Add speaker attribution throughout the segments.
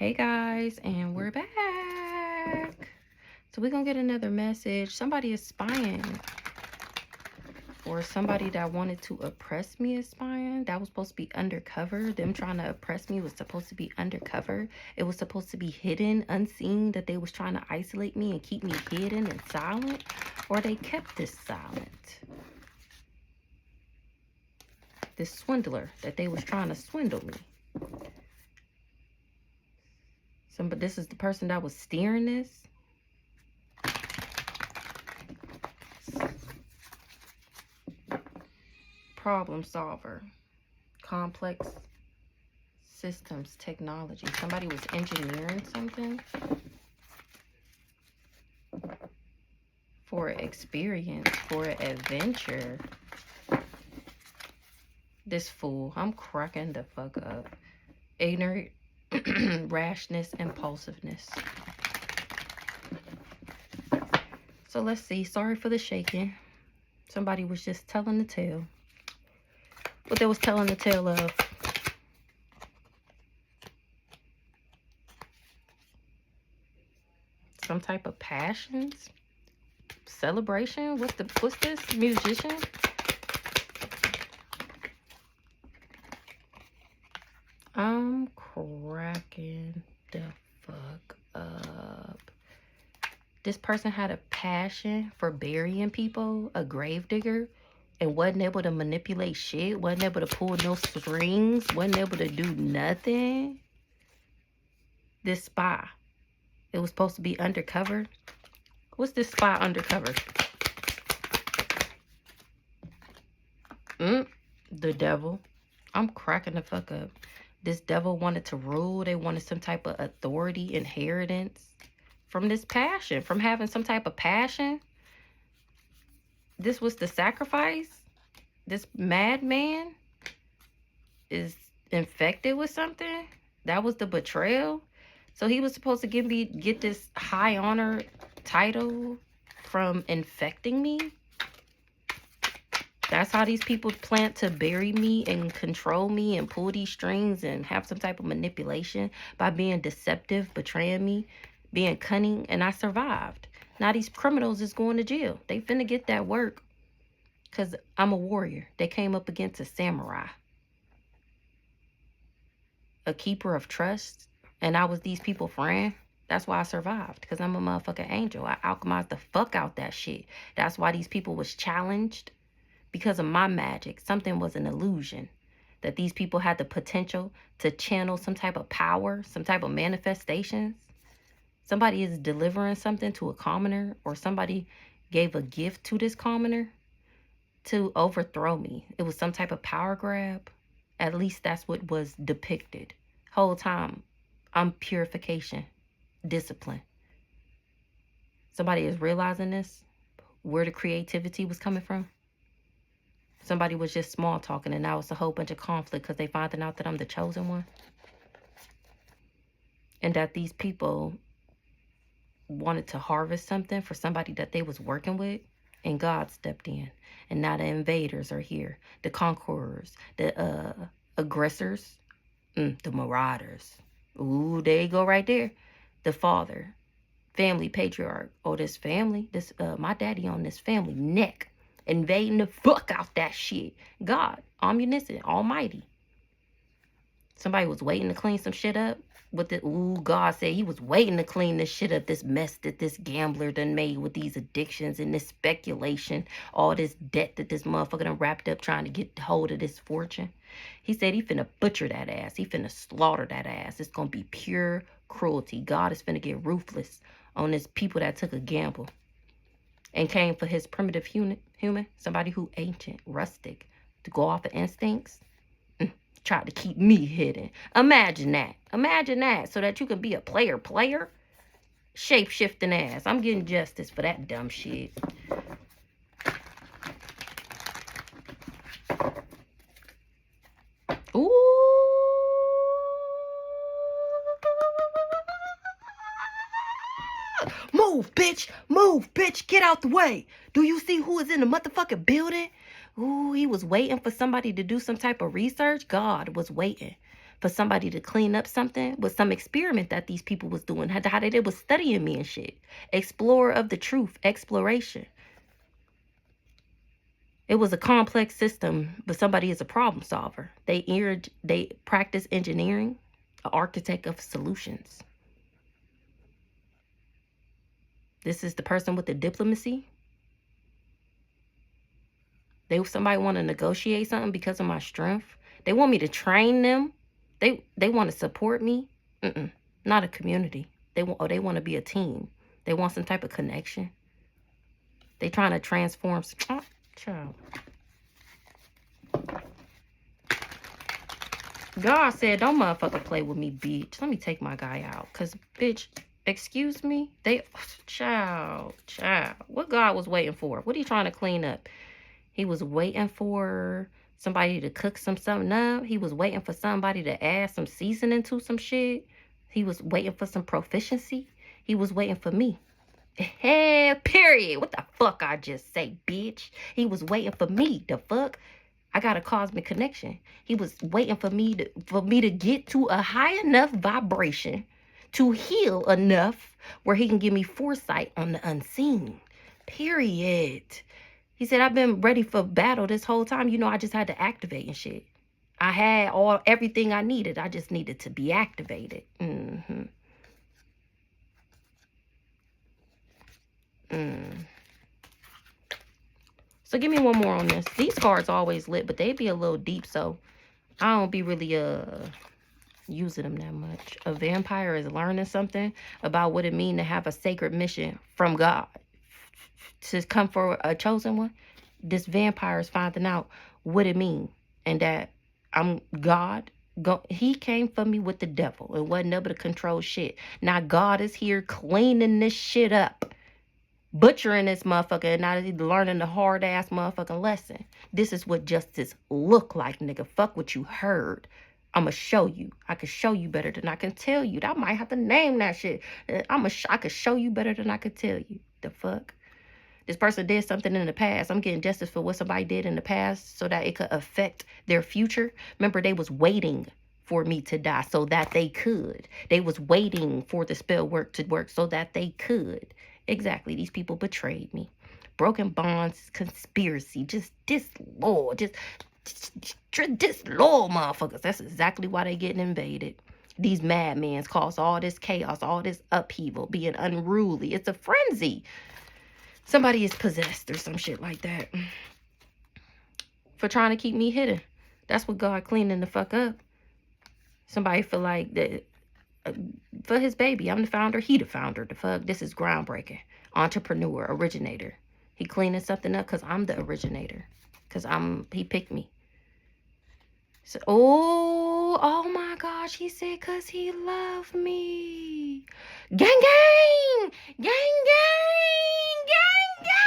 Speaker 1: Hey guys, and we're back. So we're gonna get another message. Somebody is spying, or somebody that wanted to oppress me is spying. That was supposed to be undercover. Them trying to oppress me was supposed to be undercover. It was supposed to be hidden, unseen, that they was trying to isolate me and keep me hidden and silent, or they kept this silent. This swindler that they was trying to swindle me. But this is the person that was steering this. Problem solver. Complex systems technology. Somebody was engineering something for experience, for adventure. This fool. I'm cracking the fuck up. Ignorant. Rashness, impulsiveness. So let's see. Sorry for the shaking. Somebody was just telling the tale. What they was telling the tale of. Some type of passions. Celebration. What's this? Musician. I'm cracking the fuck up. This person had a passion for burying people, a gravedigger, and wasn't able to manipulate shit, wasn't able to pull no strings, wasn't able to do nothing. This spy. It was supposed to be undercover. What's this spy undercover? The devil. I'm cracking the fuck up. This devil wanted to rule. They wanted some type of authority, inheritance from this passion, from having some type of passion. This was the sacrifice. This madman is infected with something. That was the betrayal. So he was supposed to get this high honor title from infecting me. That's how these people plan to bury me and control me and pull these strings and have some type of manipulation by being deceptive, betraying me, being cunning, and I survived. Now these criminals is going to jail. They finna get that work because I'm a warrior. They came up against a samurai, a keeper of trust, and I was these people's friend. That's why I survived, because I'm a motherfucking angel. I alchemized the fuck out that shit. That's why these people was challenged. Because of my magic, something was an illusion. That these people had the potential to channel some type of power, some type of manifestations. Somebody is delivering something to a commoner, or somebody gave a gift to this commoner to overthrow me. It was some type of power grab. At least that's what was depicted. Whole time, I'm purification, discipline. Somebody is realizing this, where the creativity was coming from. Somebody was just small talking, and now it's a whole bunch of conflict because they finding out that I'm the chosen one. And that these people wanted to harvest something for somebody that they was working with, and God stepped in. And now the invaders are here. The conquerors, the aggressors, the marauders. Ooh, there you go right there. The father, family patriarch. Oh, this family, this my daddy on this family neck. Invading the fuck out that shit. God, omniscient, almighty. Somebody was waiting to clean some shit up. God said he was waiting to clean this shit up. This mess that this gambler done made with these addictions and this speculation. All this debt that this motherfucker done wrapped up trying to get hold of this fortune. He said he finna butcher that ass. He finna slaughter that ass. It's gonna be pure cruelty. God is finna get ruthless on this people that took a gamble and came for his primitive human, somebody who ancient, rustic, to go off of instincts, tried to keep me hidden. Imagine that, so that you can be a player, shape-shifting ass. I'm getting justice for that dumb shit. Ooh. Move, bitch, get out the way. Do you see who is in the motherfucking building? Ooh, he was waiting for somebody to do some type of research. God was waiting for somebody to clean up something was some experiment that these people was doing. How they was studying me and shit. Explorer of the truth, exploration. It was a complex system, but somebody is a problem solver. They practice engineering, an architect of solutions. This is the person with the diplomacy. Somebody want to negotiate something because of my strength. They want me to train them. They want to support me. Not a community. They want to be a team. They want some type of connection. They trying to transform. Child. God said, don't motherfucker play with me, bitch. Let me take my guy out. Because, bitch, excuse me? Child. What God was waiting for? What are you trying to clean up? He was waiting for somebody to cook something up. He was waiting for somebody to add some seasoning to some shit. He was waiting for some proficiency. He was waiting for me. Hey, period. What the fuck I just say, bitch? He was waiting for me. The fuck? I got a cosmic connection. He was waiting for me to get to a high enough vibration to heal enough where he can give me foresight on the unseen. Period. He said, I've been ready for battle this whole time. You know, I just had to activate and shit. I had everything I needed. I just needed to be activated. So give me one more on this. These cards always lit, but they be a little deep, so I don't be really using them that much. A vampire is learning something about what it means to have a sacred mission from God. To come for a chosen one. This vampire is finding out what it means. And that I'm God. He came for me with the devil and wasn't able to control shit. Now God is here cleaning this shit up. Butchering this motherfucker and not learning the hard ass motherfucking lesson. This is what justice look like, nigga. Fuck what you heard. I'ma show you. I can show you better than I can tell you. I might have to name that shit. I could show you better than I could tell you. The fuck? This person did something in the past. I'm getting justice for what somebody did in the past so that it could affect their future. Remember, they was waiting for me to die so that they could. They was waiting for the spell work to work so that they could. Exactly. These people betrayed me. Broken bonds, conspiracy, just disloyal, just disloyal motherfuckers. That's exactly why they getting invaded. These madmen cause all this chaos, all this upheaval, being unruly. It's a frenzy. Somebody is possessed or some shit like that. For trying to keep me hidden. That's what God cleaning the fuck up. Somebody feel like that for his baby. I'm the founder. He the founder. The fuck. This is groundbreaking. Entrepreneur. Originator. He cleaning something up because I'm the originator. Because he picked me. So, oh my gosh. He said because he loved me. Gang, gang. Gang, gang. Gang, gang.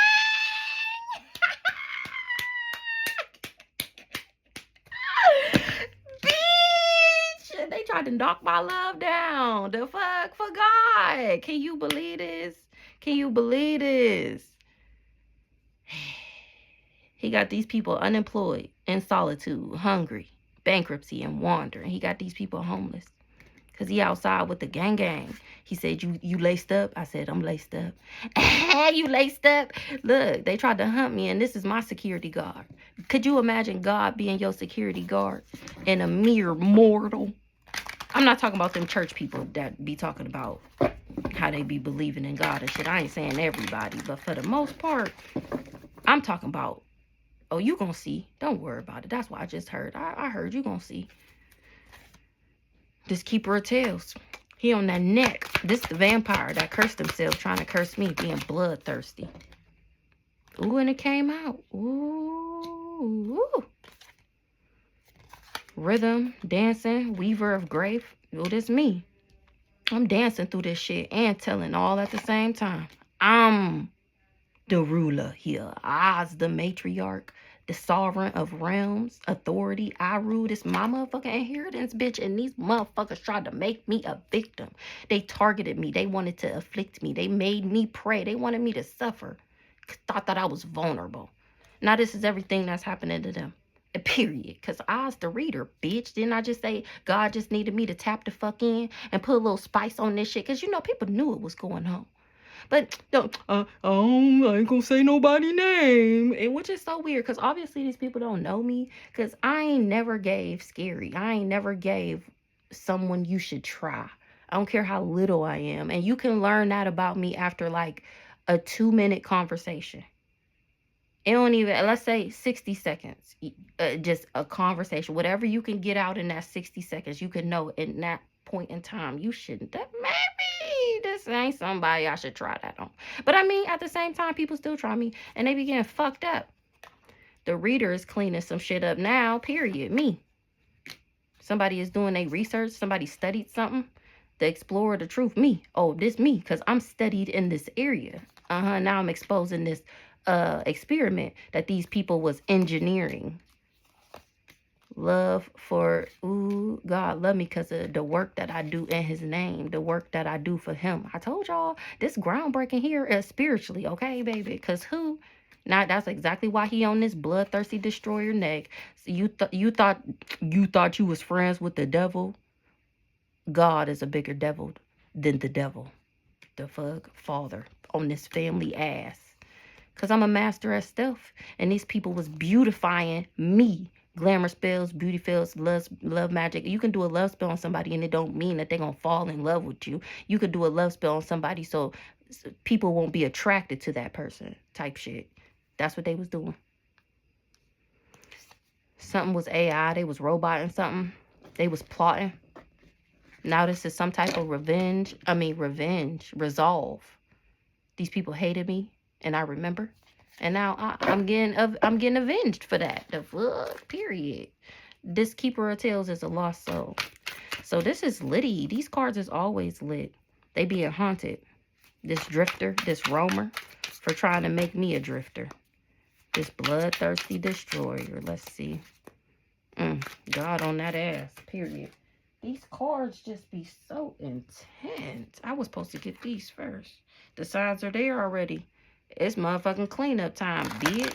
Speaker 1: Bitch. They tried to knock my love down. The fuck for God. Can you believe this? Can you believe this? He got these people unemployed, in solitude, hungry, bankruptcy, and wandering. He got these people homeless. Because he outside with the gang gang. He said, you laced up? I said, I'm laced up. You laced up? Look, they tried to hunt me, and this is my security guard. Could you imagine God being your security guard and a mere mortal? I'm not talking about them church people that be talking about how they be believing in God and shit. I ain't saying everybody, but for the most part, I'm talking about, oh, you gonna see. Don't worry about it. That's what I just heard. I heard you gonna see. This keeper of tails. He on that neck. This the vampire that cursed himself trying to curse me, being bloodthirsty. Ooh, and it came out. Ooh. Rhythm, dancing, weaver of grave. Oh, this me. I'm dancing through this shit and telling all at the same time. I'm the ruler here. I's the matriarch. The sovereign of realms, authority. I rule this my motherfucking inheritance, bitch. And these motherfuckers tried to make me a victim. They targeted me. They wanted to afflict me. They made me pray. They wanted me to suffer. Thought that I was vulnerable. Now this is everything that's happening to them. Period. Because I was the reader, bitch. Didn't I just say God just needed me to tap the fuck in and put a little spice on this shit? Because, you know, people knew it was going on. But I ain't gonna say nobody name. And which is so weird because obviously these people don't know me. Because I ain't never gave scary. I ain't never gave someone you should try. I don't care how little I am. And you can learn that about me after like a 2-minute conversation. It don't even, let's say 60 seconds. Just a conversation. Whatever you can get out in that 60 seconds, you can know in that point in time, you shouldn't. That maybe this ain't somebody I should try that on. But I mean, at the same time, people still try me and they be getting fucked up. The reader is cleaning some shit up now, period. Me. Somebody is doing a research. Somebody studied something. The explorer, the truth. Me. Oh, this me. Because I'm studied in this area. Now I'm exposing this experiment that these people was engineering. Love for, ooh, God love me because of the work that I do in his name, the work that I do for him. I told y'all this groundbreaking here is spiritually, okay, baby? Because who? Now that's exactly why he on this bloodthirsty destroyer neck. So you thought you was friends with the devil. God is a bigger devil than the devil. The fuck father on this family ass. Because I'm a master at stuff. And these people was beautifying me. Glamour spells, beauty spells, love magic. You can do a love spell on somebody and it don't mean that they're going to fall in love with you. You could do a love spell on somebody so people won't be attracted to that person type shit. That's what they was doing. Something was AI. They was roboting something. They was plotting. Now this is some type of resolve. These people hated me. And I remember, and now I'm getting avenged for that. The fuck, period. This keeper of tales is a lost soul. So this is litty. These cards is always lit. They being haunted. This drifter, this roamer, for trying to make me a drifter. This bloodthirsty destroyer. Let's see. God on that ass. Period. These cards just be so intense. I was supposed to get these first. The signs are there already. It's motherfucking cleanup time, bitch.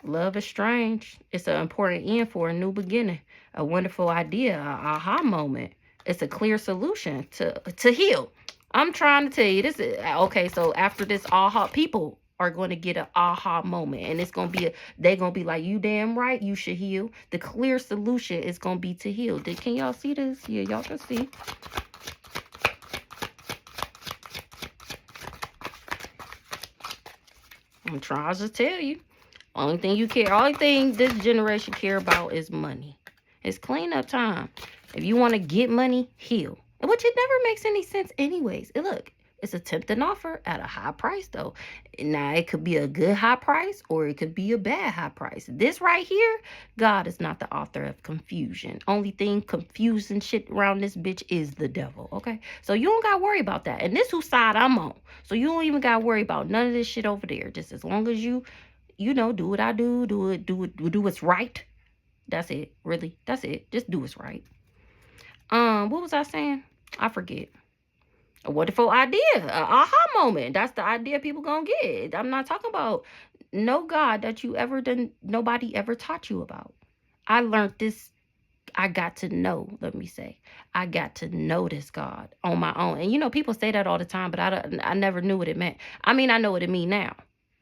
Speaker 1: Love is strange. It's an important end for a new beginning. A wonderful idea, a aha moment. It's a clear solution to heal. I'm trying to tell you this is okay. So after this aha, people are going to get an aha moment, and it's going to be they're going to be like, you damn right, you should heal. The clear solution is going to be to heal. Can y'all see this? Yeah, y'all can see. I'm trying to tell you. Only thing this generation care about is money. It's cleanup time. If you want to get money, heal. Which it never makes any sense anyways. Look, it's a tempting offer at a high price though. Now it could be a good high price or it could be a bad high price. This right here, God is not the author of confusion. Only thing confusing shit around this bitch is the devil, okay? So you don't got to worry about that. And this whose side I'm on. So you don't even got to worry about none of this shit over there. Just as long as you know, do what I do, do what's right. That's it, really. That's it. Just do what's right. What was I saying? I forget. A wonderful idea, a aha moment. That's the idea people gonna get. I'm not talking about no God that nobody ever taught you about. I learned this. I got to know. Let me say, I got to know this God on my own. And you know, people say that all the time, but I never knew what it meant. I mean, I know what it means now.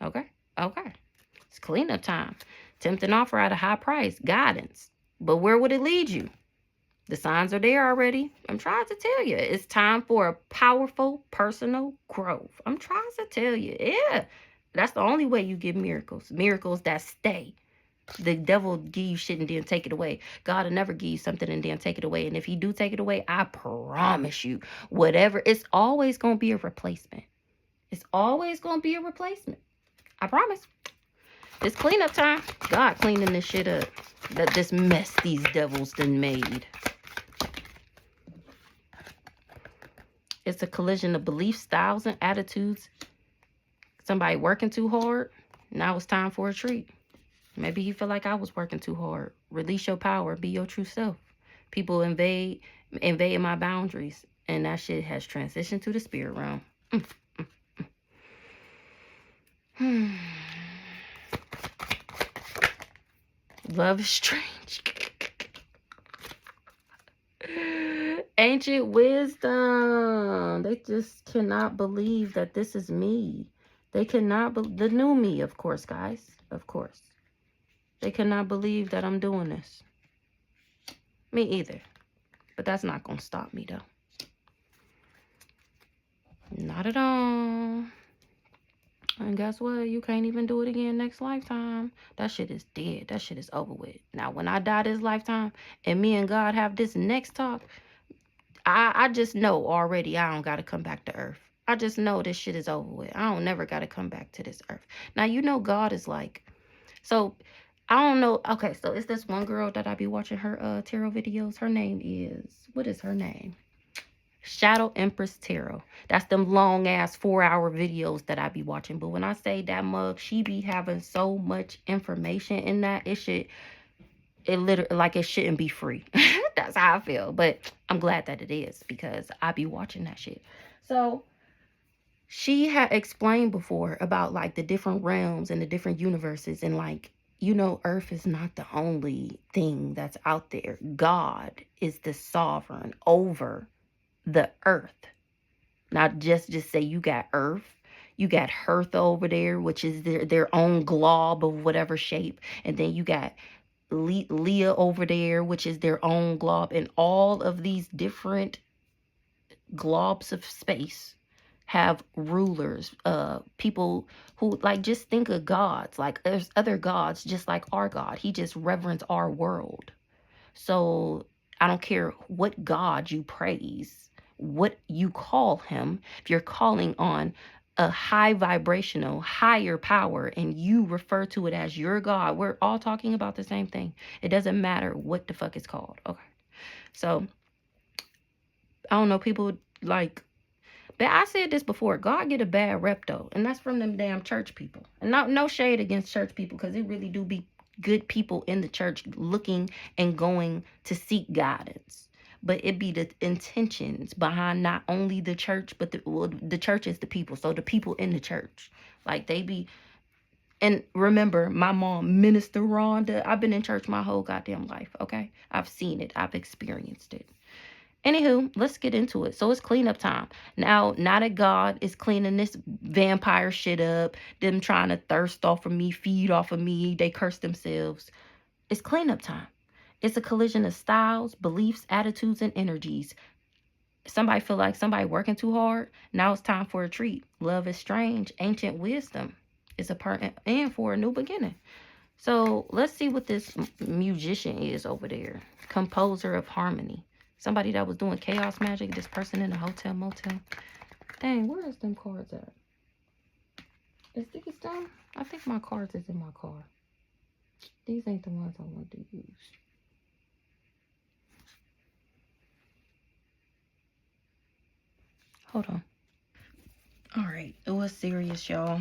Speaker 1: Okay. It's cleanup time. Tempting offer at a high price. Guidance. But where would it lead you? The signs are there already. I'm trying to tell you. It's time for a powerful personal growth. I'm trying to tell you. Yeah. That's the only way you get miracles. Miracles that stay. The devil give you shit and then take it away. God will never give you something and then take it away. And if he do take it away, I promise you, whatever, it's always going to be a replacement. It's always going to be a replacement. I promise. It's cleanup time. God cleaning this shit up. This mess these devils done made. It's a collision of belief styles and attitudes. Somebody working too hard. Now it's time for a treat. Maybe you feel like I was working too hard. Release your power. Be your true self. People invade my boundaries. And that shit has transitioned to the spirit realm. Love is strange. Ancient wisdom. They just cannot believe that this is me. They cannot believe the new me, of course, guys. Of course. They cannot believe that I'm doing this. Me either. But that's not going to stop me, though. Not at all. And guess what? You can't even do it again next lifetime. That shit is dead. That shit is over with. Now, when I die this lifetime and me and God have this next talk, I just know already I don't got to come back to earth. I just know this shit is over with. I don't never got to come back to this earth. Now, you know God is like, so I don't know. Okay, so it's this one girl that I be watching her tarot videos. Her name is, what is her name? Shadow Empress Tarot. That's them long ass 4-hour videos that I be watching. But when I say that mug, she be having so much information in that, it literally, like, it shouldn't be free. That's how I feel. But I'm glad that it is, because I be watching that shit. So she had explained before about like the different realms and the different universes, and like, you know, earth is not the only thing that's out there. God is the sovereign over the earth. Not just say you got earth, you got hearth over there, which is their own glob of whatever shape, and then you got Leah over there, which is their own glob, and all of these different globs of space have rulers, people who, like, just think of gods. Like, there's other gods just like our God. He just reverence our world. So I don't care what God you praise, what you call him. If you're calling on a high vibrational, higher power, and you refer to it as your God, we're all talking about the same thing. It doesn't matter what the fuck it's called. Okay. So I don't know, people like, but I said this before, God get a bad rep though, and that's from them damn church people. And no shade against church people, because it really do be good people in the church looking and going to seek guidance. But it be the intentions behind not only the church, but the church is the people. So the people in the church, like, they be, and remember, my mom, Minister Rhonda, I've been in church my whole goddamn life, okay? I've seen it. I've experienced it. Anywho, let's get into it. So it's cleanup time. Now that God is cleaning this vampire shit up, them trying to thirst off of me, feed off of me, they curse themselves. It's cleanup time. It's a collision of styles, beliefs, attitudes, and energies. Somebody feel like somebody working too hard. Now it's time for a treat. Love is strange. Ancient wisdom is a part and for a new beginning. So let's see what this musician is over there. Composer of harmony. Somebody that was doing chaos magic. This person in a hotel motel. Dang, where is them cards at? Is these done? I think my cards is in my car. These ain't the ones I want to use. Hold on. Alright, it was serious, y'all.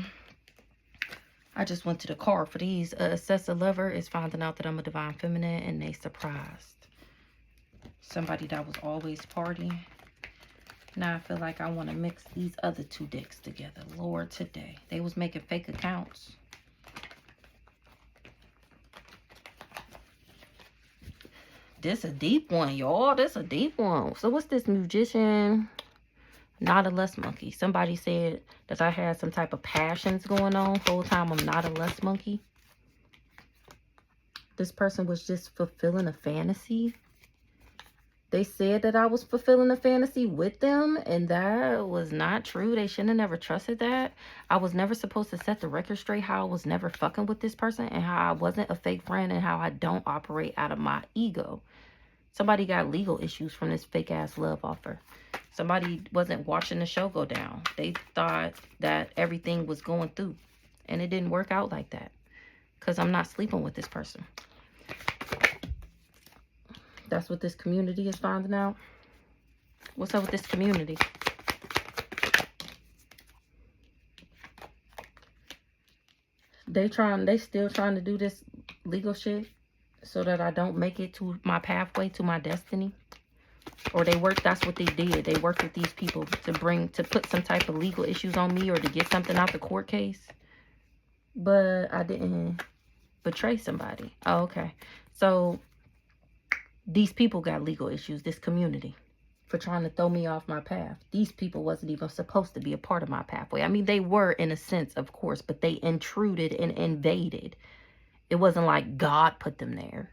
Speaker 1: I just went to the card for these. Assess a lover is finding out that I'm a divine feminine, and they surprised. Somebody that was always partying. Now I feel like I want to mix these other two decks together. Lord, today. They was making fake accounts. This a deep one, y'all. This a deep one. So what's this musician? Not a lust monkey. Somebody said that I had some type of passions going on. Whole time I'm not a lust monkey. This person was just fulfilling a fantasy. They said that I was fulfilling a fantasy with them, and that was not true. They shouldn't have never trusted that. I was never supposed to set the record straight how I was never fucking with this person, and how I wasn't a fake friend, and how I don't operate out of my ego. Somebody got legal issues from this fake ass love offer. Somebody wasn't watching the show go down. They thought that everything was going through, and it didn't work out like that, because I'm not sleeping with this person. That's what this community is finding out. What's up with this community? They still trying to do this legal shit so that I don't make it to my pathway to my destiny. Or that's what they did. They worked with these people to put some type of legal issues on me, or to get something out the court case. But I didn't betray somebody. Oh, okay. So these people got legal issues, this community, for trying to throw me off my path. These people wasn't even supposed to be a part of my pathway. I mean, they were in a sense, of course, but they intruded and invaded. It wasn't like God put them there.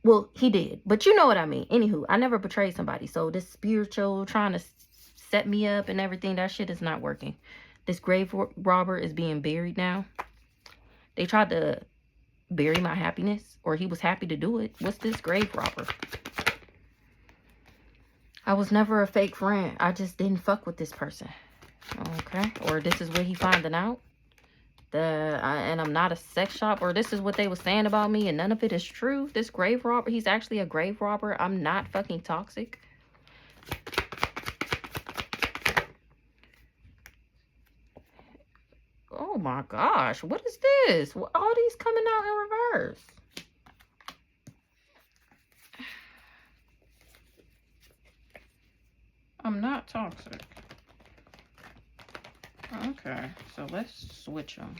Speaker 1: Well, he did, but you know what I mean. Anywho, I never betrayed somebody. So this spiritual trying to set me up and everything, that shit is not working. This grave robber is being buried now. They tried to bury my happiness, or he was happy to do it. What's this grave robber? I was never a fake friend. I just didn't fuck with this person. Okay. Or this is what he finding out. And I'm not a sex shop, or this is what they were saying about me and none of it is true. This grave robber, he's actually a grave robber. I'm not fucking toxic. Oh my gosh, what is this? All these coming out in reverse. I'm not toxic. Okay, so let's switch them.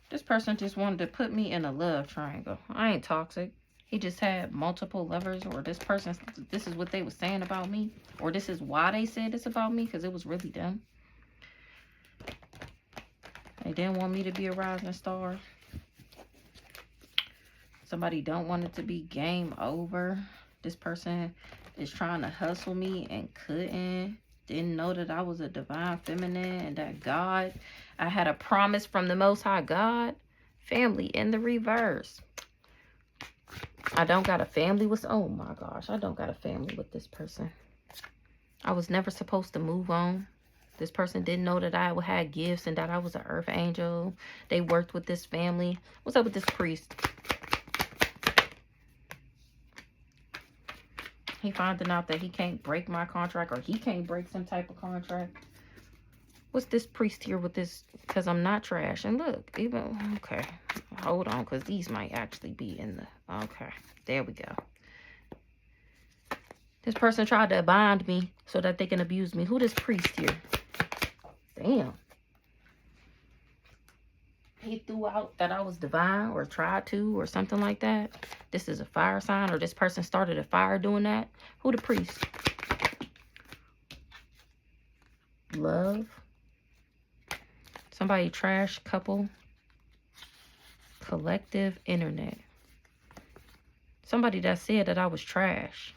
Speaker 1: This person just wanted to put me in a love triangle. I ain't toxic. He just had multiple lovers, or this person, this is what they were saying about me, or this is why they said this about me, because it was really them. They didn't want me to be a rising star. Somebody don't want it to be game over. This person is trying to hustle me and couldn't. Didn't know that I was a divine feminine and that God, I had a promise from the Most High God. Family in the reverse. I don't got a family with, oh my gosh, I don't got a family with this person. I was never supposed to move on. This person didn't know that I had gifts and that I was an earth angel. They worked with this family. What's up with this priest? He finding out that he can't break my contract, or he can't break some type of contract. What's this priest here with this? Because I'm not trash. And look, even, okay, hold on, because these might actually be in the, okay, there we go. This person tried to bind me so that they can abuse me. Who this priest here? Damn. He threw out that I was divine, or tried to, or something like that. This is a fire sign, or this person started a fire doing that. Who the priest? Love. Somebody trash couple. Collective internet. Somebody that said that I was trash.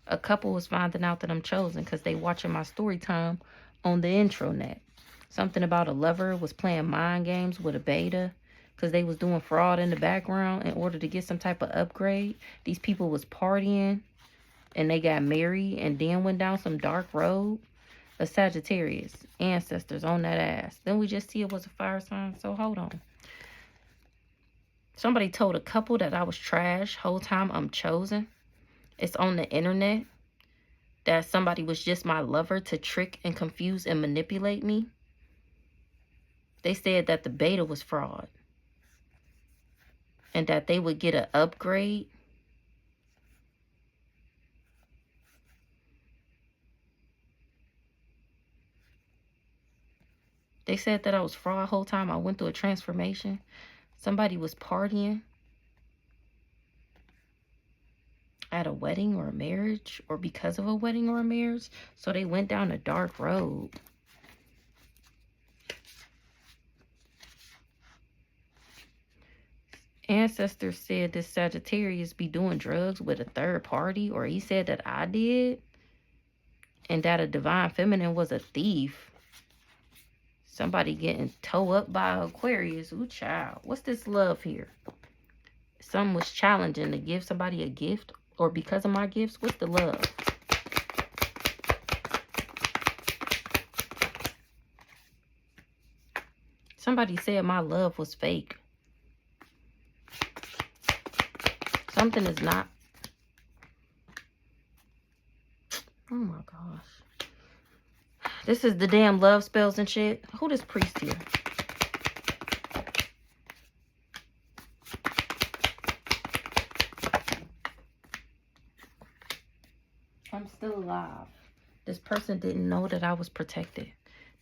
Speaker 1: A couple was finding out that I'm chosen because they watching my story time on the intranet. Something about a lover was playing mind games with a beta because they was doing fraud in the background in order to get some type of upgrade. These people was partying and they got married and then went down some dark road. A Sagittarius, ancestors on that ass. Then we just see it was a fire sign, so hold on. Somebody told a couple that I was trash. Whole time I'm chosen. It's on the internet that somebody was just my lover to trick and confuse and manipulate me. They said that the beta was fraud and that they would get an upgrade. They said that I was fraud the whole time. I went through a transformation. Somebody was partying at a wedding or a marriage, or because of a wedding or a marriage. So they went down a dark road. Ancestors said this Sagittarius be doing drugs with a third party, or he said that I did, and that a divine feminine was a thief. Somebody getting towed up by Aquarius. Ooh, child. What's this love here? Someone was challenging to give somebody a gift, or because of my gifts. What's the love? Somebody said my love was fake. Something is not. Oh my gosh. This is the damn love spells and shit. Who this priest here? I'm still alive. This person didn't know that I was protected.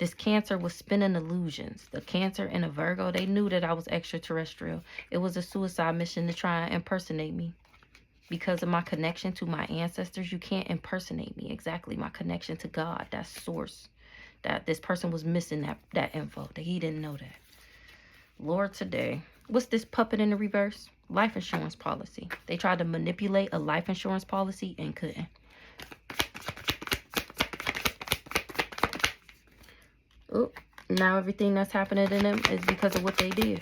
Speaker 1: This Cancer was spinning illusions. The Cancer and a Virgo, they knew that I was extraterrestrial. It was a suicide mission to try and impersonate me. Because of my connection to my ancestors, you can't impersonate me. Exactly, my connection to God, that source. That this person was missing that info, that he didn't know that. Lord, today, what's this puppet in the reverse? Life insurance policy. They tried to manipulate a life insurance policy and couldn't. Oh, now everything that's happening to them is because of what they did.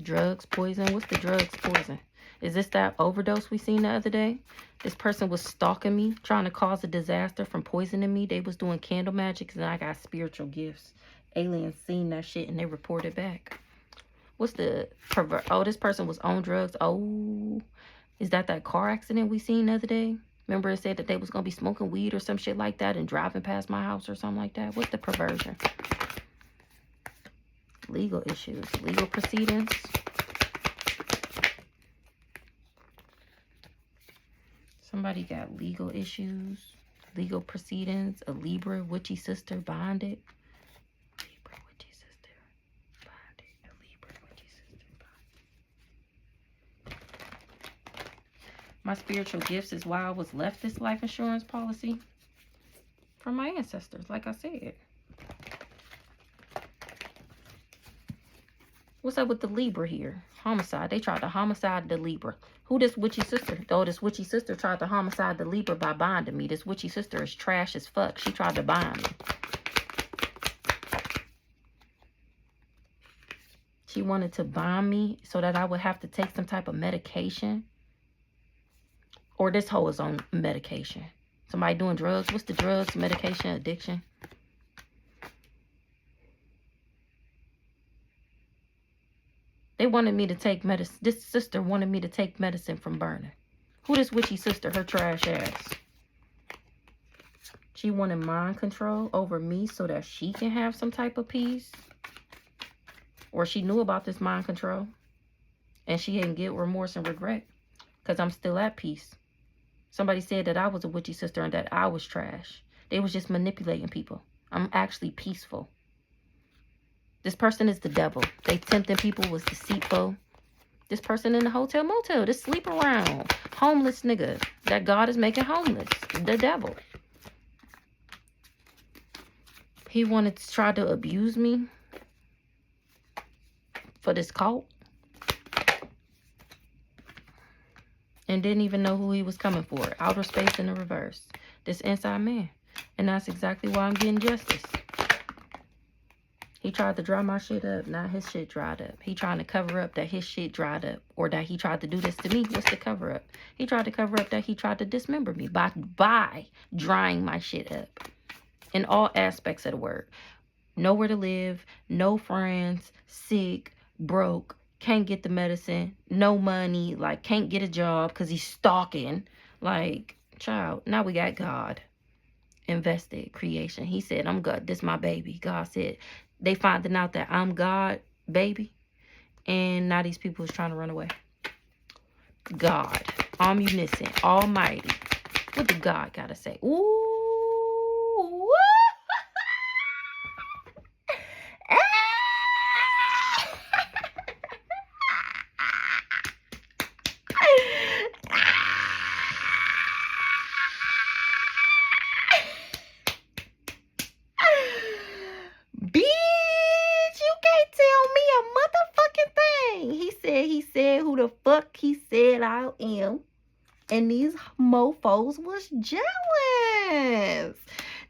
Speaker 1: Drugs, poison. What's the drugs, poison? Is this that overdose we seen the other day? This person was stalking me, trying to cause a disaster from poisoning me. They was doing candle magic, and I got spiritual gifts. Aliens seen that shit, and they reported back. What's the pervert? Oh, this person was on drugs. Oh, is that car accident we seen the other day? Remember it said that they was going to be smoking weed or some shit like that and driving past my house or something like that? What's the perversion? Legal issues. Legal proceedings. Somebody got legal issues. Legal proceedings. A Libra witchy sister bonded. Libra witchy sister bonded. A Libra witchy sister bonded. My spiritual gifts is why I was left this life insurance policy from my ancestors, like I said. What's up with the Libra here? Homicide. They tried to homicide the Libra. Who this witchy sister? Oh, this witchy sister tried to homicide the Libra by bonding me. This witchy sister is trash as fuck. She tried to bind me. She wanted to bind me so that I would have to take some type of medication. Or this hoe is on medication. Somebody doing drugs. What's the drugs, medication, addiction? They wanted me to take medicine. This sister wanted me to take medicine from burning. Who this witchy sister? Her trash ass. She wanted mind control over me so that she can have some type of peace. Or she knew about this mind control. And she didn't get remorse and regret. Because I'm still at peace. Somebody said that I was a witchy sister and that I was trash. They was just manipulating people. I'm actually peaceful. This person is the devil. They tempting people, was deceitful. This person in the hotel motel, this sleep around. Homeless nigga that God is making homeless. The devil. He wanted to try to abuse me for this cult. And didn't even know who he was coming for. Outer space in the reverse. This inside man. And that's exactly why I'm getting justice. He tried to dry my shit up. Now his shit dried up. He trying to cover up that his shit dried up. Or that he tried to do this to me. What's the cover up? He tried to cover up that he tried to dismember me by drying my shit up. In all aspects of the word. Nowhere to live. No friends. Sick. Broke. Can't get the medicine. No money. Like, can't get a job because he's stalking. Like, child. Now we got God. Invested. Creation. He said, I'm God. This my baby. God said, they finding out that I'm God, baby. And now these people is trying to run away. God. Omniscient. Almighty. What did God gotta say? Ooh. He said who the fuck he said I am. And these mofos was jealous.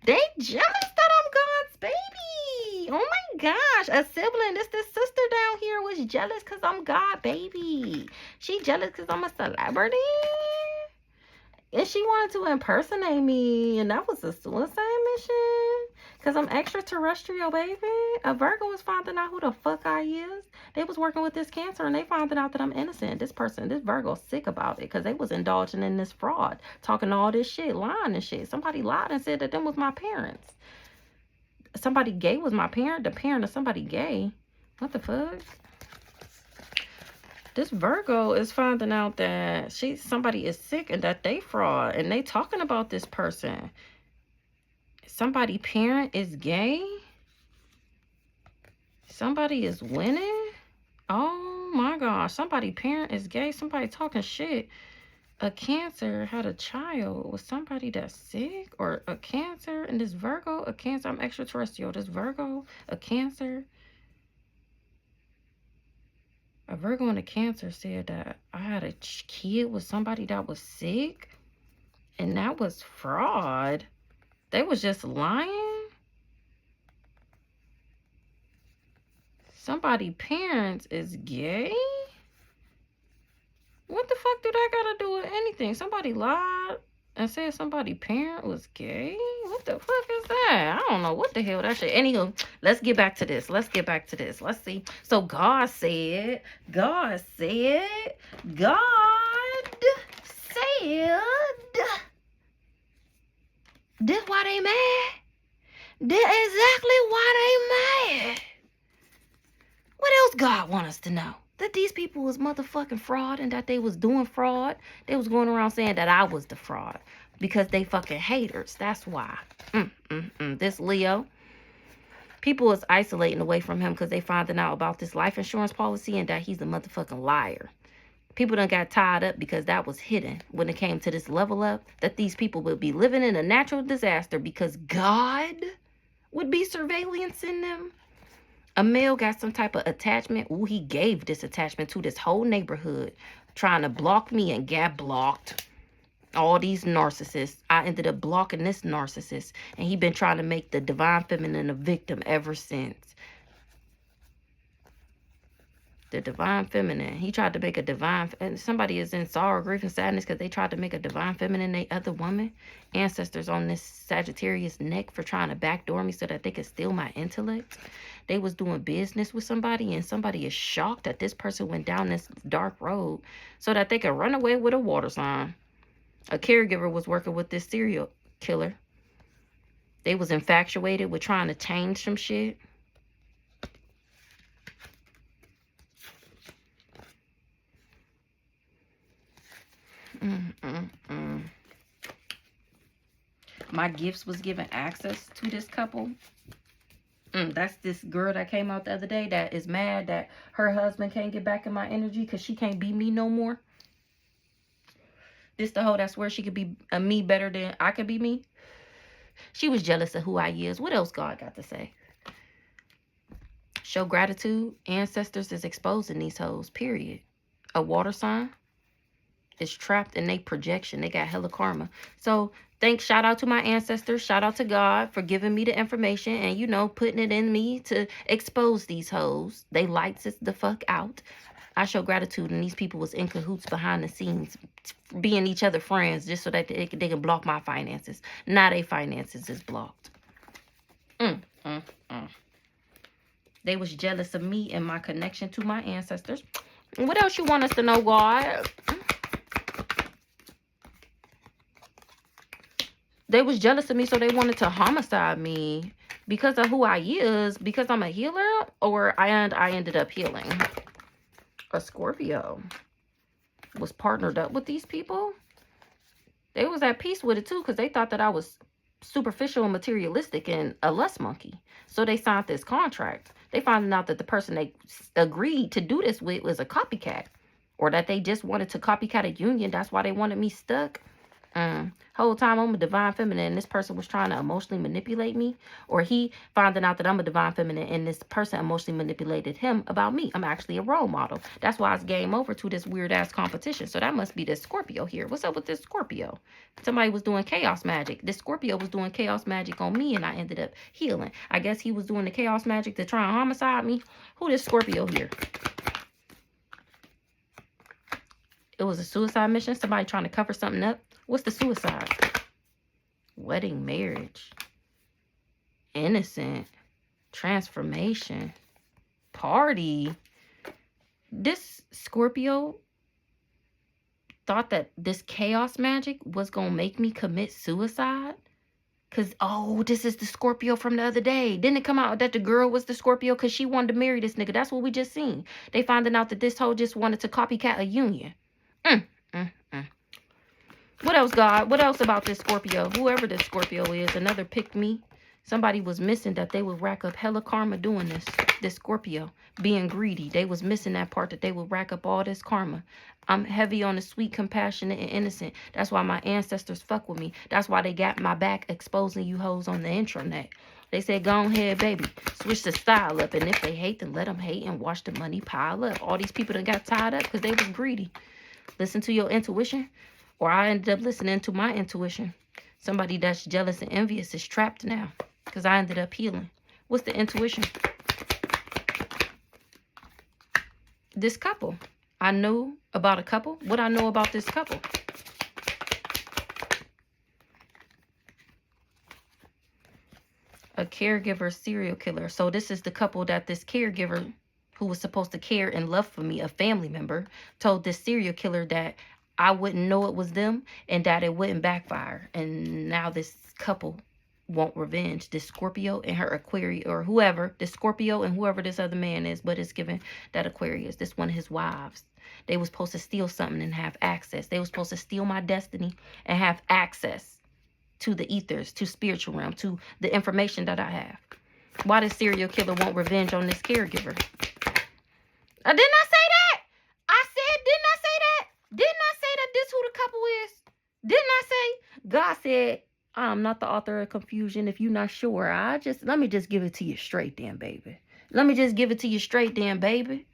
Speaker 1: They jealous that I'm God's baby. Oh my gosh. A sibling, this sister down here was jealous because I'm God, baby. She jealous because I'm a celebrity. And she wanted to impersonate me. And that was a suicide mission. Because I'm extraterrestrial, baby. A Virgo was finding out who the fuck I is. They was working with this Cancer and they finding out that I'm innocent. This Virgo's sick about it. Because they was indulging in this fraud. Talking all this shit. Lying and shit. Somebody lied and said that them was my parents. Somebody gay was my parent. The parent of somebody gay. What the fuck? This Virgo is finding out that somebody is sick and that they fraud. And they talking about this person. Somebody parent is gay. Somebody is winning. Oh my gosh. Somebody parent is gay. Somebody talking shit. A Cancer had a child with somebody that's sick, or a Cancer, and this Virgo, a Cancer, I'm extraterrestrial, this Virgo, a Cancer, a Virgo and a Cancer said that I had a kid with somebody that was sick, and that was fraud. They was just lying. Somebody parents is gay. What the fuck do that gotta do with anything? Somebody lied and said somebody parent was gay? What the fuck is that? I don't know what the hell that shit. Anywho, let's get back to this. Let's see. So God said, this why they mad? This exactly why they mad. What else God want us to know? That these people was motherfucking fraud, and that they was doing fraud. They was going around saying that I was the fraud because they fucking haters. That's why. This Leo. People was isolating away from him because they finding out about this life insurance policy and that he's a motherfucking liar. People done got tied up because that was hidden when it came to this level up, that these people would be living in a natural disaster because God would be surveillancing them. A male got some type of attachment. Ooh, he gave this attachment to this whole neighborhood, trying to block me and got blocked. All these narcissists. I ended up blocking this narcissist, and he been trying to make the divine feminine a victim ever since. The divine feminine. He tried to make a divine, and somebody is in sorrow, grief, and sadness because they tried to make a divine feminine a other woman. Ancestors on this Sagittarius neck for trying to backdoor me so that they could steal my intellect. They was doing business with somebody, and somebody is shocked that this person went down this dark road so that they could run away with a water sign. A caregiver was working with this serial killer. They was infatuated with trying to change some shit. My gifts was given access to this couple. That's this girl that came out the other day that is mad that her husband can't get back in my energy because she can't be me no more. This the hoe that's where she could be a me better than I could be me. She was jealous of who I is. What else God got to say? Show gratitude. Ancestors is exposing these hoes, period. A water sign is trapped in their projection. They got hella karma. So shout out to my ancestors. Shout out to God for giving me the information and, you know, putting it in me to expose these hoes. They lights us the fuck out. I show gratitude, and these people was in cahoots behind the scenes, being each other friends just so that they can block my finances. Now their finances is blocked. They was jealous of me and my connection to my ancestors. What else you want us to know, God? They was jealous of me, so they wanted to homicide me because of who I is, because I'm a healer, or I ended up healing. A Scorpio was partnered up with these people. They was at peace with it too because they thought that I was superficial and materialistic and a lust monkey. So they signed this contract. They found out that the person they agreed to do this with was a copycat, or that they just wanted to copycat a union. That's why they wanted me stuck. Whole time I'm a divine feminine and this person was trying to emotionally manipulate me, or he finding out that I'm a divine feminine and this person emotionally manipulated him about me. I'm actually a role model. That's why it's game over to this weird ass competition. So that must be this Scorpio here. What's up with this Scorpio? Somebody was doing chaos magic. This Scorpio was doing chaos magic on me and I ended up healing. I guess he was doing the chaos magic to try and homicide me. Who this Scorpio here? It was a suicide mission. Somebody trying to cover something up. What's the suicide? Wedding, marriage, innocent, transformation, party. This Scorpio thought that this chaos magic was going to make me commit suicide. Because, oh, this is the Scorpio from the other day. Didn't it come out that the girl was the Scorpio because she wanted to marry this nigga? That's what we just seen. They finding out that this hoe just wanted to copycat a union. What else, God? What else about this Scorpio? Whoever this Scorpio is, another pick me. Somebody was missing that they would rack up hella karma doing this. This Scorpio, being greedy. They was missing that part that they would rack up all this karma. I'm heavy on the sweet, compassionate, and innocent. That's why my ancestors fuck with me. That's why they got my back exposing you hoes on the intranet. They said, go ahead, baby. Switch the style up. And if they hate, then let them hate and watch the money pile up. All these people that got tied up because they was greedy. Listen to your intuition. Or I ended up listening to my intuition. Somebody that's jealous and envious is trapped now. Because I ended up healing. What's the intuition? This couple. I knew about a couple. What I know about this couple? A caregiver serial killer. So this is the couple that this caregiver, who was supposed to care and love for me, a family member, told this serial killer that I wouldn't know it was them and that it wouldn't backfire. And now this couple want revenge. This Scorpio and her Aquarius, or whoever, this Scorpio and whoever this other man is, but it's given that Aquarius, this one of his wives. They was supposed to steal something and have access. They was supposed to steal my destiny and have access to the ethers, to spiritual realm, to the information that I have. Why does serial killer want revenge on this caregiver? Didn't I say that? I said, didn't I say that? Didn't I say that this who the couple is? Didn't I say? God said, I'm not the author of confusion. If you're not sure, let me just give it to you straight then, baby. Let me just give it to you straight then, baby.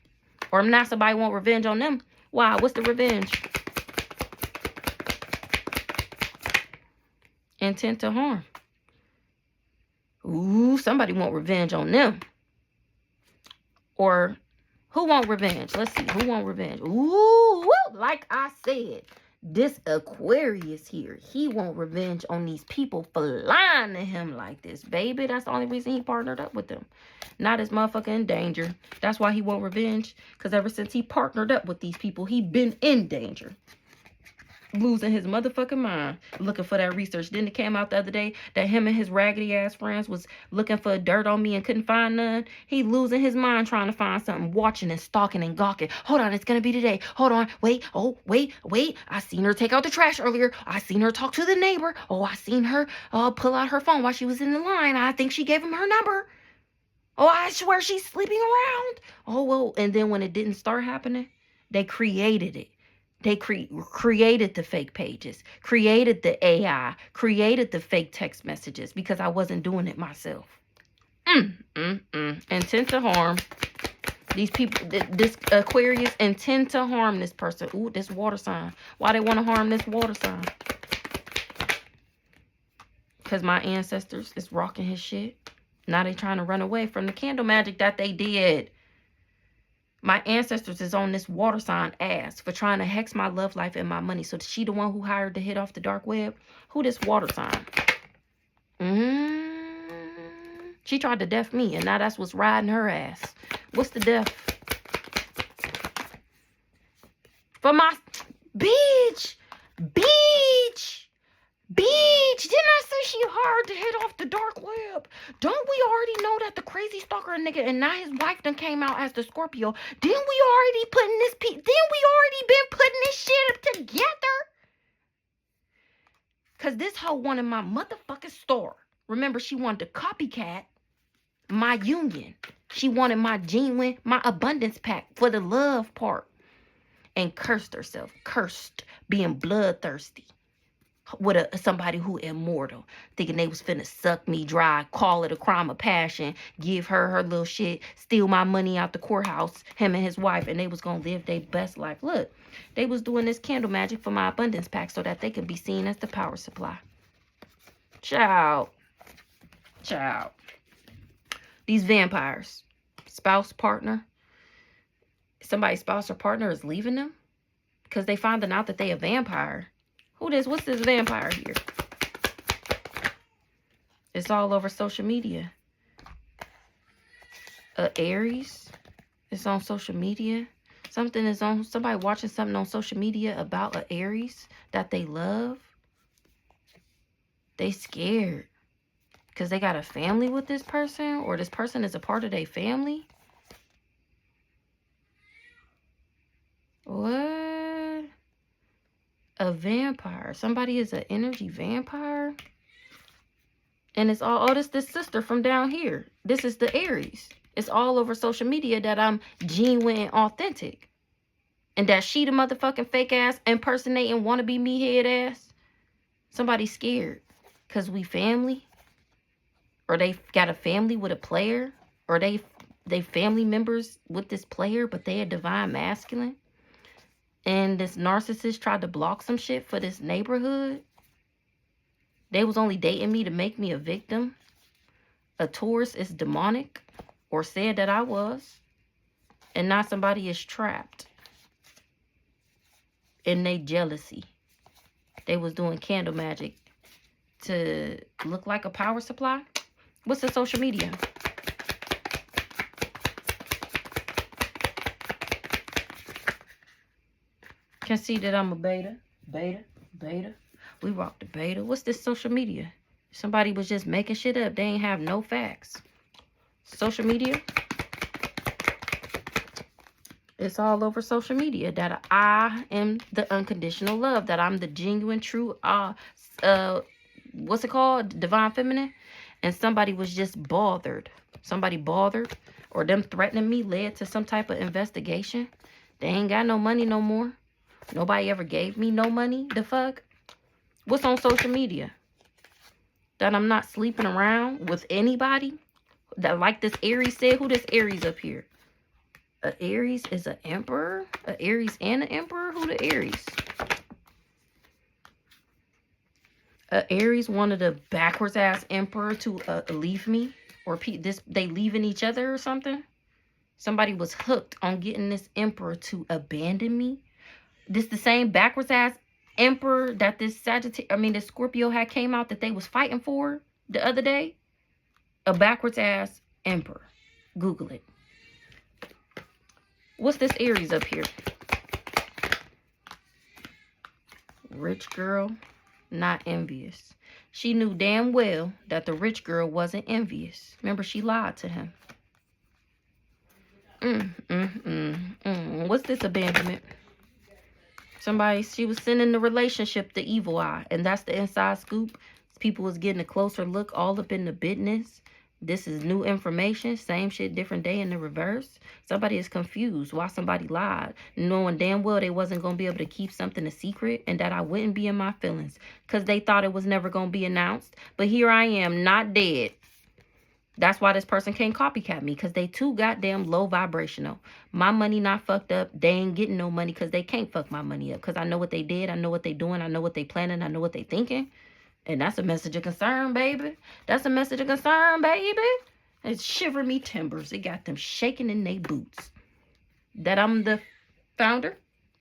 Speaker 1: Or now somebody want revenge on them. Why? What's the revenge? Intent to harm. Ooh, somebody want revenge on them. Or who want revenge? Let's see. Who want revenge? Ooh, like I said, this Aquarius here, he want revenge on these people for lying to him like this, baby. That's the only reason he partnered up with them. Not his motherfucker in danger. That's why he want revenge. Because ever since he partnered up with these people, he been in danger. Losing his motherfucking mind looking for that research. Then it came out the other day that him and his raggedy ass friends was looking for dirt on me and couldn't find none. He losing his mind trying to find something, watching and stalking and gawking. Hold on, it's gonna be today. Hold on, wait, oh, wait. I seen her take out the trash earlier. I seen her talk to the neighbor. Oh, I seen her pull out her phone while she was in the line. I think she gave him her number. Oh, I swear she's sleeping around. Oh, well, and then when it didn't start happening, they created it. They created the fake pages, created the AI, created the fake text messages because I wasn't doing it myself. Intent to harm. These people, this Aquarius, intend to harm this person. Ooh, this water sign. Why they want to harm this water sign? Because my ancestors is rocking his shit. Now they trying to run away from the candle magic that they did. My ancestors is on this water sign ass for trying to hex my love life and my money. So she the one who hired to hit off the dark web? Who this water sign? She tried to death me, and now that's what's riding her ass. What's the death? For my bitch. Didn't I say she hired to hit off the dark web? Don't we already know that the crazy stalker nigga and now his wife done came out as the Scorpio? Didn't we already been putting this shit up together? Cause this hoe wanted my motherfucking store. Remember, she wanted to copycat my union. She wanted my genuine, my abundance pack for the love part. And cursed herself. Cursed being bloodthirsty. With somebody who immortal, thinking they was finna suck me dry, call it a crime of passion, give her little shit, steal my money out the courthouse, him and his wife, and they was gonna live their best life. Look, they was doing this candle magic for my abundance pack so that they can be seen as the power supply. Ciao. These vampires, spouse, partner, somebody's spouse or partner is leaving them because they finding out that they a vampire. What's this vampire here? It's all over social media. Aries. It's on social media. Somebody watching something on social media about an Aries that they love. They scared. Because they got a family with this person. Or this person is a part of their family. What? A vampire. Somebody is an energy vampire. And it's all, oh, this sister from down here. This is the Aries. It's all over social media that I'm genuine and authentic. And that she the motherfucking fake ass impersonating wannabe me head ass. Somebody's scared. Because we family. Or they got a family with a player. Or they family members with this player, but they a divine masculine. And this narcissist tried to block some shit for this neighborhood. They was only dating me to make me a victim. A Taurus is demonic. Or said that I was. And now somebody is trapped in their jealousy. They was doing candle magic to look like a power supply. What's the social media? Can see that I'm a beta. Beta. We rock the beta. What's this social media? Somebody was just making shit up. They ain't have no facts. Social media. It's all over social media that I am the unconditional love. That I'm the genuine, true, what's it called? Divine feminine. And somebody was just bothered. Somebody bothered. Or them threatening me led to some type of investigation. They ain't got no money no more. Nobody ever gave me no money. The fuck? What's on social media? That I'm not sleeping around with anybody? That like this Aries said? Who this Aries up here? A Aries is an emperor? A Aries and an emperor? Who the Aries? A Aries wanted a backwards ass emperor to leave me? Or they leaving each other or something? Somebody was hooked on getting this emperor to abandon me? This the same backwards ass emperor that this this Scorpio had came out that they was fighting for the other day? A backwards ass emperor. Google it. What's this Aries up here? Rich girl, not envious. She knew damn well that the rich girl wasn't envious. Remember, she lied to him. What's this abandonment? She was sending the relationship the evil eye. And that's the inside scoop. People was getting a closer look all up in the business. This is new information. Same shit, different day in the reverse. Somebody is confused why somebody lied. Knowing damn well they wasn't going to be able to keep something a secret. And that I wouldn't be in my feelings. Because they thought it was never going to be announced. But here I am, not dead. That's why this person can't copycat me. Because they too goddamn low vibrational. My money not fucked up. They ain't getting no money because they can't fuck my money up. Because I know what they did. I know what they doing. I know what they planning. I know what they thinking. And that's a message of concern, baby. That's a message of concern, baby. It's shiver me timbers. It got them shaking in their boots. That I'm the founder,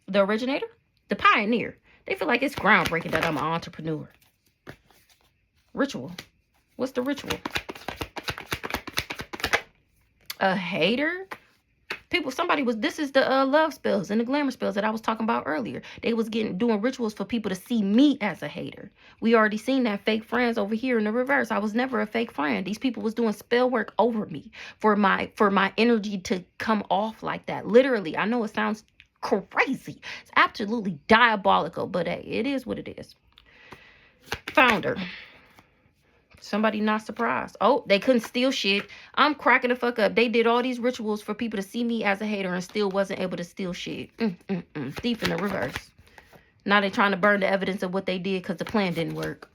Speaker 1: the originator, the pioneer. They feel like it's groundbreaking that I'm an entrepreneur. Ritual. What's the ritual? A hater? This is the love spells and the glamour spells that I was talking about earlier. They was doing rituals for people to see me as a hater. We already seen that fake friends over here in the reverse. I was never a fake friend. These people was doing spell work over me for my energy to come off like that. Literally, I know it sounds crazy. It's absolutely diabolical, but hey, it is what it is. Founder. Somebody not surprised. Oh, they couldn't steal shit. I'm cracking the fuck up. They did all these rituals for people to see me as a hater and still wasn't able to steal shit. Thief in the reverse. Now they trying to burn the evidence of what they did because the plan didn't work.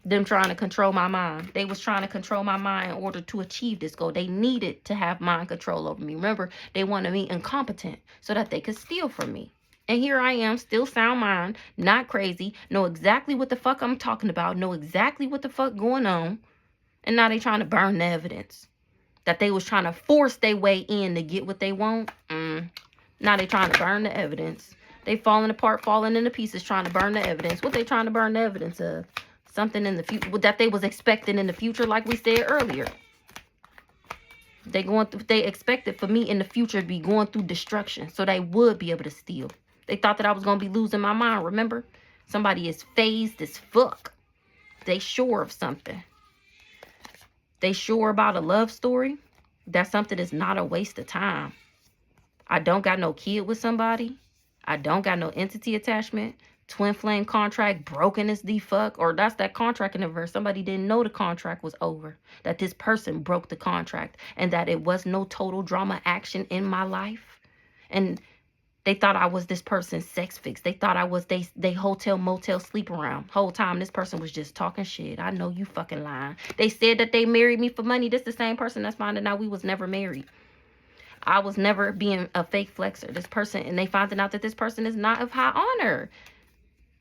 Speaker 1: Them trying to control my mind. They was trying to control my mind in order to achieve this goal. They needed to have mind control over me. Remember, they wanted me incompetent so that they could steal from me. And here I am, still sound mind, not crazy, know exactly what the fuck I'm talking about, know exactly what the fuck going on. And now they trying to burn the evidence. That they was trying to force their way in to get what they want. Now they trying to burn the evidence. They falling apart, falling into pieces, trying to burn the evidence. What they trying to burn the evidence of? Something in the future that they was expecting in the future, like we said earlier. They expected for me in the future to be going through destruction so they would be able to steal. They thought that I was going to be losing my mind, remember? Somebody is phased as fuck. They sure of something. They sure about a love story. That something is not a waste of time. I don't got no kid with somebody. I don't got no entity attachment Twin flame contract broken as the fuck, or that's that contract in the verse. Somebody didn't know the contract was over, that this person broke the contract, and that it was no total drama action in my life. And they thought I was this person's sex fix. They thought I was they hotel motel sleep around. Whole time this person was just talking shit. I know you fucking lying. They said that they married me for money. This the same person that's finding out we was never married. I was never being a fake flexer. This person, and they finding out that this person is not of high honor.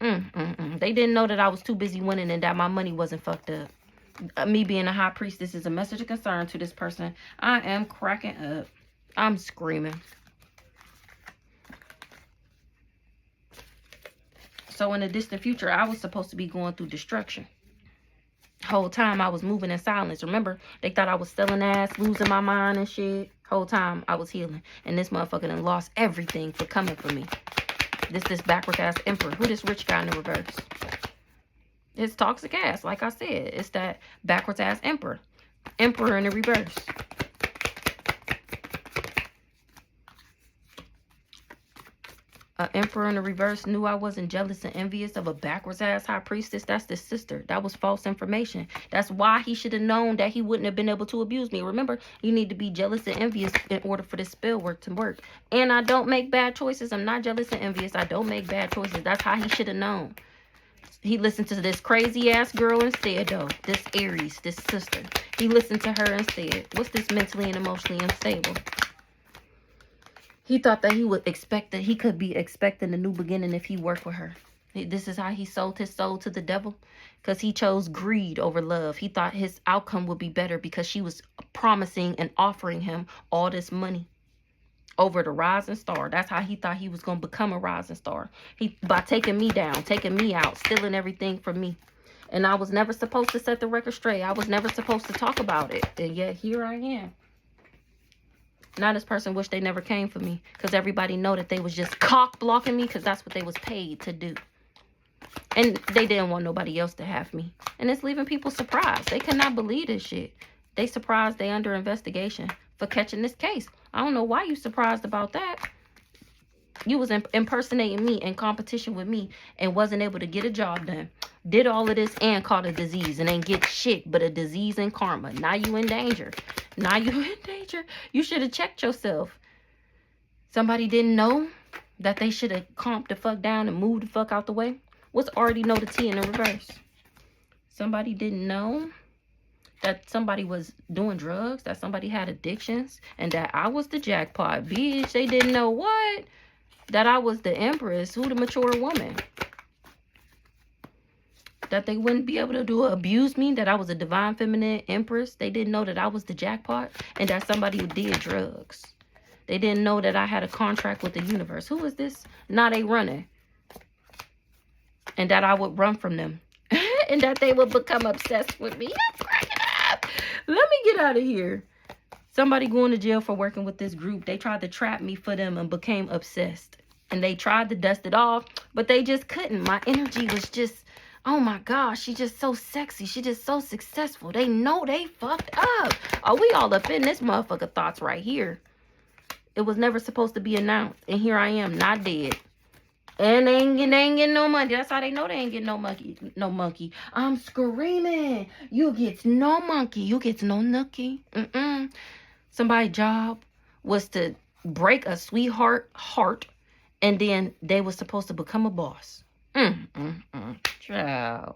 Speaker 1: They didn't know that I was too busy winning and that my money wasn't fucked up. Me being a high priestess is a message of concern to this person. I am cracking up. I'm screaming. So in the distant future, I was supposed to be going through destruction. Whole time I was moving in silence. Remember, they thought I was selling ass, losing my mind and shit. Whole time I was healing. And this motherfucker done lost everything for coming for me. This backwards ass emperor. Who this rich guy in the reverse? It's toxic ass, like I said. It's that backwards ass emperor. Emperor in the reverse. An emperor in the reverse knew I wasn't jealous and envious of a backwards ass high priestess. That's the sister. That was false information. That's why he should have known that he wouldn't have been able to abuse me. Remember, you need to be jealous and envious in order for this spell work to work. And I don't make bad choices. I'm not jealous and envious. I don't make bad choices. That's how he should have known. He listened to this crazy ass girl instead, though. This Aries, this sister. He listened to her and said, what's this mentally and emotionally unstable? He thought that he could be expecting a new beginning if he worked with her. This is how he sold his soul to the devil, because he chose greed over love. He thought his outcome would be better because she was promising and offering him all this money over the rising star. That's how he thought he was going to become a rising star. By taking me down, taking me out, stealing everything from me. And I was never supposed to set the record straight. I was never supposed to talk about it. And yet here I am. Now this person wish they never came for me, because everybody know that they was just cock blocking me, because that's what they was paid to do. And they didn't want nobody else to have me. And it's leaving people surprised. They cannot believe this shit. They surprised they under investigation for catching this case. I don't know why you surprised about that. You was impersonating me in competition with me and wasn't able to get a job done. Did all of this and caught a disease and ain't get shit but a disease and karma. Now you in danger. Now you in danger. You should have checked yourself. Somebody didn't know that they should have calmed the fuck down and moved the fuck out the way. What's already know the T in the reverse? Somebody didn't know that somebody was doing drugs, that somebody had addictions, and that I was the jackpot. Bitch, they didn't know what? That I was the empress, who the mature woman. That they wouldn't be able to abuse me, that I was a divine feminine empress. They didn't know that I was the jackpot and that somebody who did drugs. They didn't know that I had a contract with the universe. Who is this? Now they running. And that I would run from them. And that they would become obsessed with me. I'm cracking up. Let me get out of here. Somebody going to jail for working with this group. They tried to trap me for them and became obsessed. And they tried to dust it off, but they just couldn't. My energy was just, oh my gosh, she's just so sexy. She's just so successful. They know they fucked up. Oh, we all up in this motherfucker thoughts right here. It was never supposed to be announced. And here I am, not dead. And they ain't getting no money. That's how they know they ain't getting no monkey. No monkey. I'm screaming. You get no monkey. You get no nookie. Somebody's job was to break a sweetheart heart. And then they were supposed to become a boss. Child.